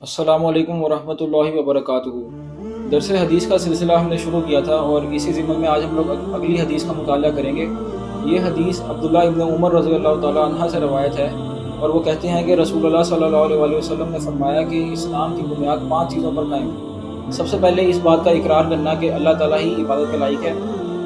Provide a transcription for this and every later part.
अस्सलामु अलैकुम वरहमतुल्लाहि वबरकातुहू। दरस हदीस का सिलसिला हमने शुरू किया था और इसी ज़िम्मन में आज हम लोग अगली हदीस का मुताला करेंगे। ये हदीस अब्दुल्लाह इब्न उमर रज़ियल्लाहु ताला अन्हा से रवायत है और वो कहते हैं कि रसूलुल्लाह सल्लल्लाहु अलैहि वसल्लम ने फरमाया कि इस्लाम की बुनियाद 5 चीज़ों पर कायम है। सबसे पहले इस बात का इकरार करना कि अल्लाह ताला ही इबादत के लायक है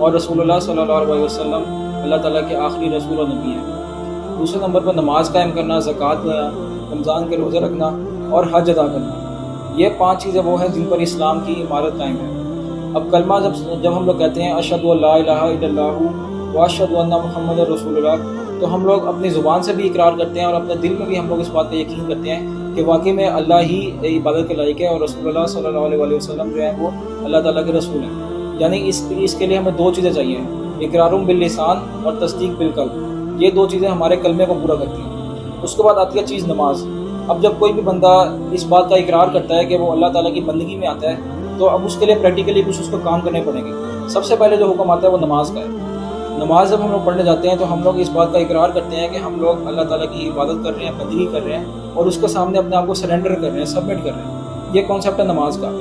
और रसूलुल्लाह सल्लल्लाहु अलैहि वसल्लम अल्लाह ताला के आखिरी रसूल और नबी हैं। दूसरे नंबर पर नमाज कायम करना, ज़कात देना, रमज़ान के रोज़े रखना और हज अदा करना। ये 5 चीज़ें वो हैं जिन पर इस्लाम की इमारत कायम है। अब कलमा जब हम लोग कहते हैं अशहदु अल्ला इलाहा इल्लल्लाहु व अशहदु अन्ना मुहम्मदुर रसूलुल्लाह, तो हम लोग अपनी ज़ुबान से भी इकरार करते हैं और अपने दिल में भी हम लोग इस बात पर यकीन करते हैं कि वाकई में अल्लाह ही इबादत के लायक है और रसूलुल्लाह सल्लल्लाहु अलैहि वसल्लम जो है वो अल्लाह ताला के रसूल हैं। यानी इसके लिए हमें 2 चीज़ें चाहिए, इकरारुम बिल लिसान और तस्दीक बिल क़ल्ब। ये 2 चीज़ें हमारे कलमे को पूरा करती हैं। उसके बाद आती है चीज़ नमाज। अब जब कोई भी बंदा इस बात का इकरार करता है कि वो अल्लाह ताला की बंदगी में आता है, तो अब उसके लिए प्रैक्टिकली कुछ उसको काम करने पड़ेंगे। सबसे पहले जो हुक्म आता है वो नमाज का है। नमाज जब हम लोग पढ़ने जाते हैं तो हम लोग इस बात का इकरार करते हैं कि हम लोग अल्लाह ताला की इबादत कर रहे हैं, बंदगी कर रहे हैं और उसके सामने अपने आप को सरेंडर कर रहे हैं, सबमिट कर रहे हैं। ये कॉन्सेप्ट है नमाज का।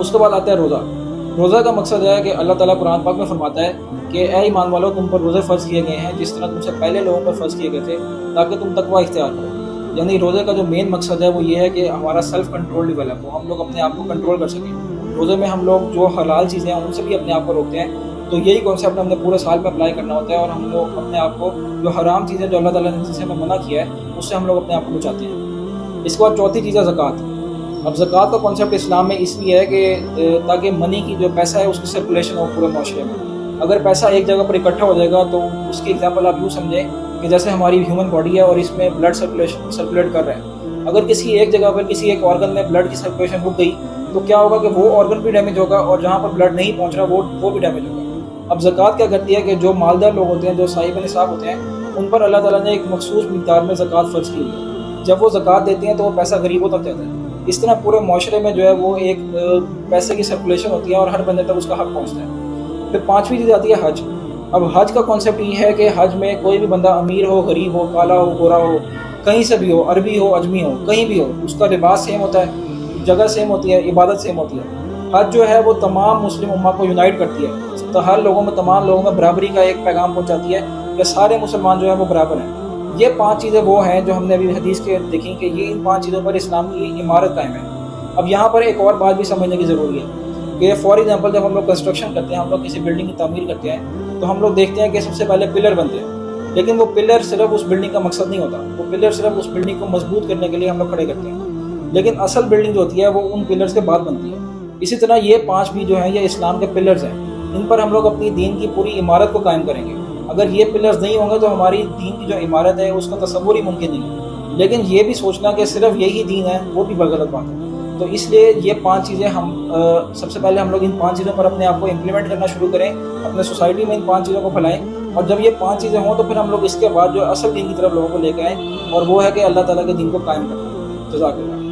उसके बाद आता है रोज़ा। रोज़ा का मकसद है कि अल्लाह ताला कुरान पाक में फरमाता है कि ऐ ईमान वालों, तुम पर रोज़े फ़र्ज़ किए गए हैं जिस तरह तुमसे पहले लोगों पर फ़र्ज़ किए गए थे, ताकि तुम तकवा इख्तियार करो। यानी रोज़े का जो मेन मकसद है वो ये है कि हमारा सेल्फ कंट्रोल डेवलप हो, हम लोग अपने आप को कंट्रोल कर सकें। रोज़े में हम लोग जो हलाल चीज़ें हैं उनसे भी अपने आप को रोकते हैं। तो यही कॉन्सेप्ट हमने पूरे साल में अप्लाई करना होता है और हम लोग अपने आप को जो हराम चीज़ें जो अल्लाह ताला ने जिससे हमें मना किया है उससे हम लोग अपने आप को बचाते हैं। इसके बाद चौथी चीज़ है ज़कात। अब ज़कात का कॉन्सेप्ट इस्लाम में इसलिए है कि ताकि मनी की जो पैसा है उसकी सर्कुलेशन हो पूरे माशरे में। अगर पैसा एक जगह पर इकट्ठा हो जाएगा तो उसकी एग्जाम्पल आप यूँ समझें कि जैसे हमारी ह्यूमन बॉडी है और इसमें ब्लड सर्कुलेट कर रहा है। अगर किसी एक जगह पर किसी एक ऑर्गन में ब्लड की सर्कुलेशन रुक गई तो क्या होगा कि वो ऑर्गन भी डैमेज होगा और जहाँ पर ब्लड नहीं पहुँच रहा वो भी डैमेज होगा। अब ज़कात क्या करती है कि जो मालदार लोग होते हैं, जो साहिब निसाब होते हैं, उन पर अल्लाह ताला ने एक मखसूस मिक़दार में ज़कात फ़र्ज़ की है। जब वो ज़कात देती हैं तो वो पैसा गरीबों तक जाता है। इस तरह पूरे माशरे में जो है वो एक पैसे की सर्कुलेशन होती है और हर बंदे तक उसका हक़ पहुँचता है। फिर 5वीं चीज़ आती है हज। अब हज का कॉन्सेप्ट ये है कि हज में कोई भी बंदा अमीर हो, गरीब हो, काला हो, गोरा हो, कहीं से भी हो, अरबी हो, अजमी हो, कहीं भी हो, उसका लिबास सेम होता है, जगह सेम होती है, इबादत सेम होती है। हज जो है वो तमाम मुस्लिम उम्मा को यूनाइट करती है, तो हर लोगों में, तमाम लोगों में बराबरी का एक पैगाम पहुंचाती है कि सारे मुसलमान जो है वो बराबर हैं। ये 5 चीज़ें वो हैं जो हमने अभी हदीस के देखी कि ये इन 5 चीज़ों पर इस्लाम की इमारत कायम है। अब यहाँ पर एक और बात भी समझने की ज़रूरी है कि फॉर एग्जांपल जब हम लोग कंस्ट्रक्शन करते हैं, हम लोग किसी बिल्डिंग की तामीर करते हैं, तो हम लोग देखते हैं कि सबसे पहले पिलर बनते हैं। लेकिन वो पिलर सिर्फ उस बिल्डिंग का मकसद नहीं होता, वो पिलर सिर्फ उस बिल्डिंग को मजबूत करने के लिए हम लोग खड़े करते हैं। लेकिन असल बिल्डिंग जो होती है वो उन पिलर्स के बाद बनती है। इसी तरह ये 5 भी जो हैं ये इस्लाम के पिलर्स हैं। इन पर हम लोग अपनी दीन की पूरी इमारत को कायम करेंगे। अगर ये पिलर्स नहीं होंगे तो हमारी दीन की जो इमारत है उसका तसव्वुर ही मुमकिन नहीं है। लेकिन ये भी सोचना कि सिर्फ यही दीन है वो भी गलत बात है। तो इसलिए ये 5 चीज़ें हम सबसे पहले हम लोग इन 5 चीज़ों पर अपने आप को इम्प्लीमेंट करना शुरू करें, अपने सोसाइटी में इन 5 चीज़ों को फैलाएं। और जब ये 5 चीज़ें हों तो फिर हम लोग इसके बाद जो असल दीन की तरफ लोगों को लेकर आएँ और वो है कि अल्लाह ताला के दीन को कायम करना। जज़ाकल्लाह।